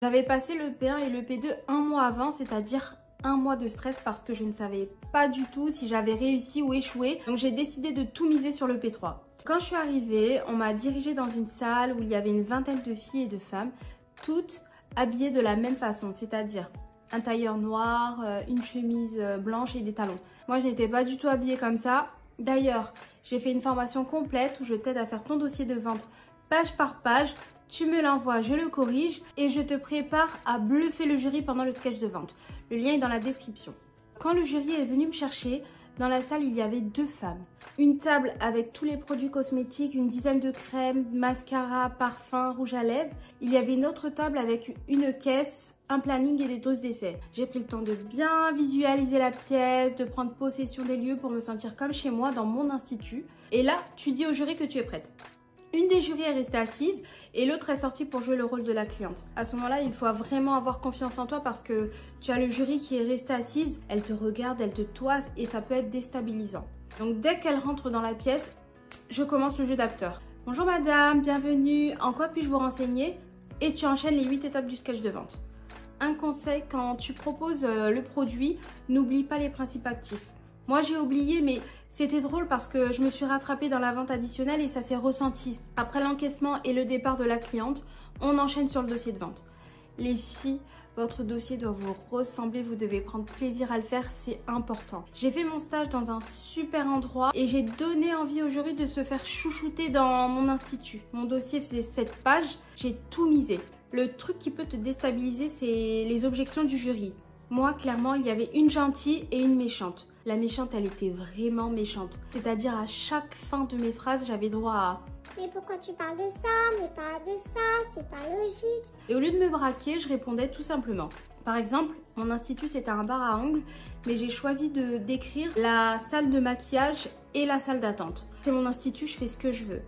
J'avais passé le P1 et le P2 un mois avant, c'est-à-dire un mois de stress parce que je ne savais pas du tout si j'avais réussi ou échoué. Donc j'ai décidé de tout miser sur le P3. Quand je suis arrivée, on m'a dirigée dans une salle où il y avait une vingtaine de filles et de femmes, toutes habillées de la même façon, c'est-à-dire un tailleur noir, une chemise blanche et des talons. Moi, je n'étais pas du tout habillée comme ça. D'ailleurs, j'ai fait une formation complète où je t'aide à faire ton dossier de vente page par page. Tu me l'envoies, je le corrige et je te prépare à bluffer le jury pendant le sketch de vente. Le lien est dans la description. Quand le jury est venu me chercher, dans la salle, il y avait 2 femmes. Une table avec tous les produits cosmétiques, une dizaine de crèmes, mascara, parfum, rouge à lèvres. Il y avait une autre table avec une caisse, un planning et des doses d'essai. J'ai pris le temps de bien visualiser la pièce, de prendre possession des lieux pour me sentir comme chez moi dans mon institut. Et là, tu dis au jury que tu es prête. Une des jurys est restée assise et l'autre est sortie pour jouer le rôle de la cliente. À ce moment-là, il faut vraiment avoir confiance en toi parce que tu as le jury qui est resté assise, elle te regarde, elle te toise et ça peut être déstabilisant. Donc dès qu'elle rentre dans la pièce, je commence le jeu d'acteur. Bonjour madame, bienvenue, en quoi puis-je vous renseigner? Et tu enchaînes les 8 étapes du sketch de vente. Un conseil, quand tu proposes le produit, n'oublie pas les principes actifs. Moi j'ai oublié mais c'était drôle parce que je me suis rattrapée dans la vente additionnelle et ça s'est ressenti. Après l'encaissement et le départ de la cliente, on enchaîne sur le dossier de vente. Les filles, votre dossier doit vous ressembler, vous devez prendre plaisir à le faire, c'est important. J'ai fait mon stage dans un super endroit et j'ai donné envie au jury de se faire chouchouter dans mon institut. Mon dossier faisait 7 pages, j'ai tout misé. Le truc qui peut te déstabiliser, c'est les objections du jury. Moi, clairement, il y avait une gentille et une méchante. La méchante, elle était vraiment méchante. C'est-à-dire, à chaque fin de mes phrases, j'avais droit à « Mais pourquoi tu parles de ça, mais pas de ça, c'est pas logique ». Et au lieu de me braquer, je répondais tout simplement. Par exemple, mon institut, c'était un bar à ongles, mais j'ai choisi de décrire la salle de maquillage et la salle d'attente. C'est mon institut, je fais ce que je veux.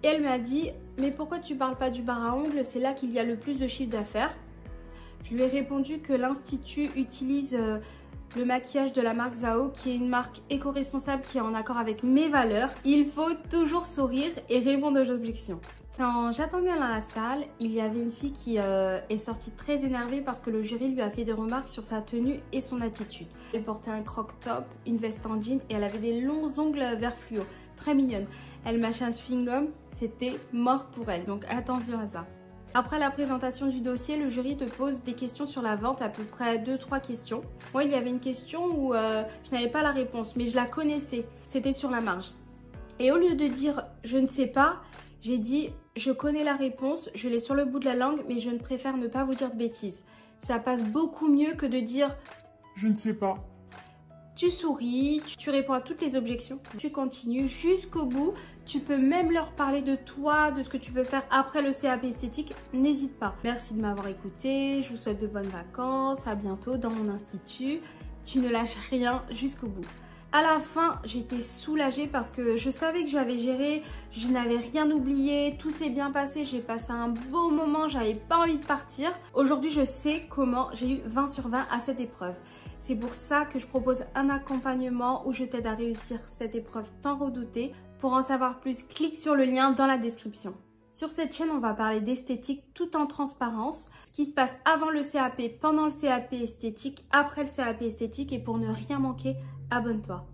Et elle m'a dit « Mais pourquoi tu parles pas du bar à ongles? C'est là qu'il y a le plus de chiffre d'affaires. » Je lui ai répondu que l'institut utilise le maquillage de la marque Zao, qui est une marque éco-responsable qui est en accord avec mes valeurs. Il faut toujours sourire et répondre aux objections. Quand j'attendais dans la salle, il y avait une fille qui est sortie très énervée parce que le jury lui a fait des remarques sur sa tenue et son attitude. Elle portait un croc-top, une veste en jean et elle avait des longs ongles vert fluo, très mignonne. Elle mâchait un chewing-gum, c'était mort pour elle, donc attention à ça. Après la présentation du dossier, le jury te pose des questions sur la vente, à peu près 2-3 questions. Moi, il y avait une question où je n'avais pas la réponse, mais je la connaissais. C'était sur la marge. Et au lieu de dire « je ne sais pas », j'ai dit « je connais la réponse, je l'ai sur le bout de la langue, mais je ne préfère ne pas vous dire de bêtises ». Ça passe beaucoup mieux que de dire « je ne sais pas ». Tu souris, tu réponds à toutes les objections, tu continues jusqu'au bout. Tu peux même leur parler de toi, de ce que tu veux faire après le CAP esthétique, n'hésite pas. Merci de m'avoir écouté, je vous souhaite de bonnes vacances, à bientôt dans mon institut. Tu ne lâches rien jusqu'au bout. À la fin, j'étais soulagée parce que je savais que j'avais géré, je n'avais rien oublié, tout s'est bien passé, j'ai passé un beau moment, j'avais pas envie de partir. Aujourd'hui, je sais comment j'ai eu 20 sur 20 à cette épreuve. C'est pour ça que je propose un accompagnement où je t'aide à réussir cette épreuve tant redoutée. Pour en savoir plus, clique sur le lien dans la description. Sur cette chaîne, on va parler d'esthétique tout en transparence. Ce qui se passe avant le CAP, pendant le CAP esthétique, après le CAP esthétique. Et pour ne rien manquer, abonne-toi.